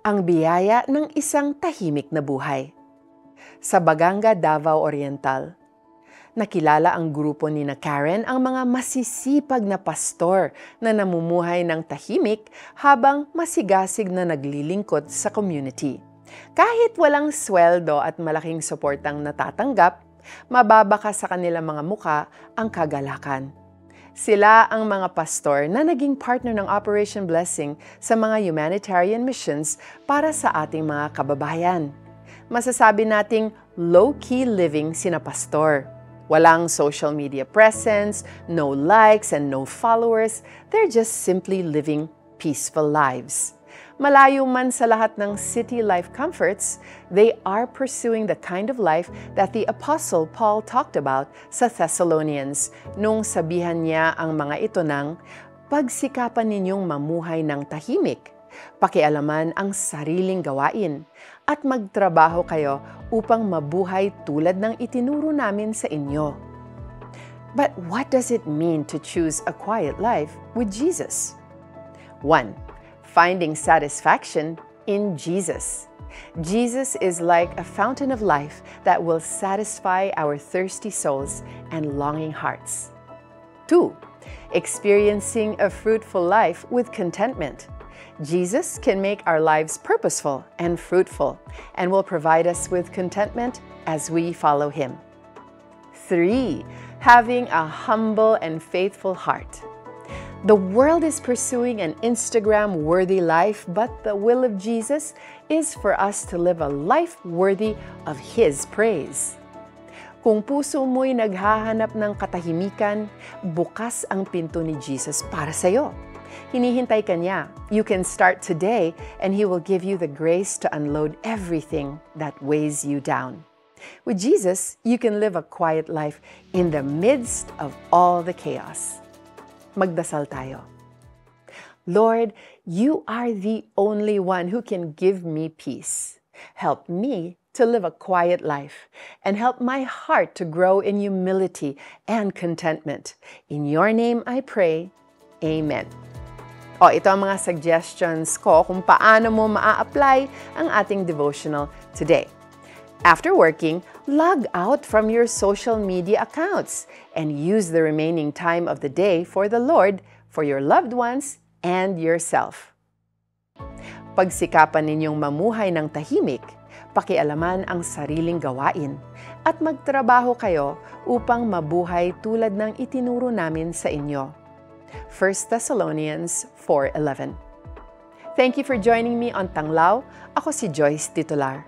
Ang biyaya ng isang tahimik na buhay. Sa Baganga, Davao Oriental, nakilala ang grupo ni Karen ang mga masisipag na pastor na namumuhay ng tahimik habang masigasig na naglilingkod sa community. Kahit walang sweldo at malaking suportang natatanggap, mababaka sa kanilang mga muka ang kagalakan. Sila ang mga pastor na naging partner ng Operation Blessing sa mga humanitarian missions para sa ating mga kababayan. Masasabi nating low-key living sina pastor. Walang social media presence, no likes and no followers. They're just simply living peaceful lives. Malayo man sa lahat ng city life comforts, they are pursuing the kind of life that the Apostle Paul talked about sa Thessalonians nung sabihan niya ang mga ito ng, pagsikapan ninyong mamuhay ng tahimik, pakialaman ang sariling gawain, at magtrabaho kayo upang mabuhay tulad ng itinuro namin sa inyo. But what does it mean to choose a quiet life with Jesus? 1. Finding satisfaction in Jesus. Jesus is like a fountain of life that will satisfy our thirsty souls and longing hearts. 2. Experiencing a fruitful life with contentment. Jesus can make our lives purposeful and fruitful and will provide us with contentment as we follow Him. 3. Having a humble and faithful heart. The world is pursuing an Instagram-worthy life, but the will of Jesus is for us to live a life worthy of His praise. Kung puso mo'y naghahanap ng katahimikan, bukas ang pinto ni Jesus para sa'yo. Hinihintay ka niya. You can start today and He will give you the grace to unload everything that weighs you down. With Jesus, you can live a quiet life in the midst of all the chaos. Magdasal tayo. Lord, You are the only one who can give me peace. Help me to live a quiet life and help my heart to grow in humility and contentment. In Your name I pray. Amen. Ito ang mga suggestions ko kung paano mo maa-apply ang ating devotional today. After working, log out from your social media accounts and use the remaining time of the day for the Lord, for your loved ones, and yourself. Pagsikapan ninyong mamuhay ng tahimik, pakialaman ang sariling gawain, at magtrabaho kayo upang mabuhay tulad ng itinuro namin sa inyo. 1 Thessalonians 4:11. Thank you for joining me on Tanglaw. Ako si Joyce Titular.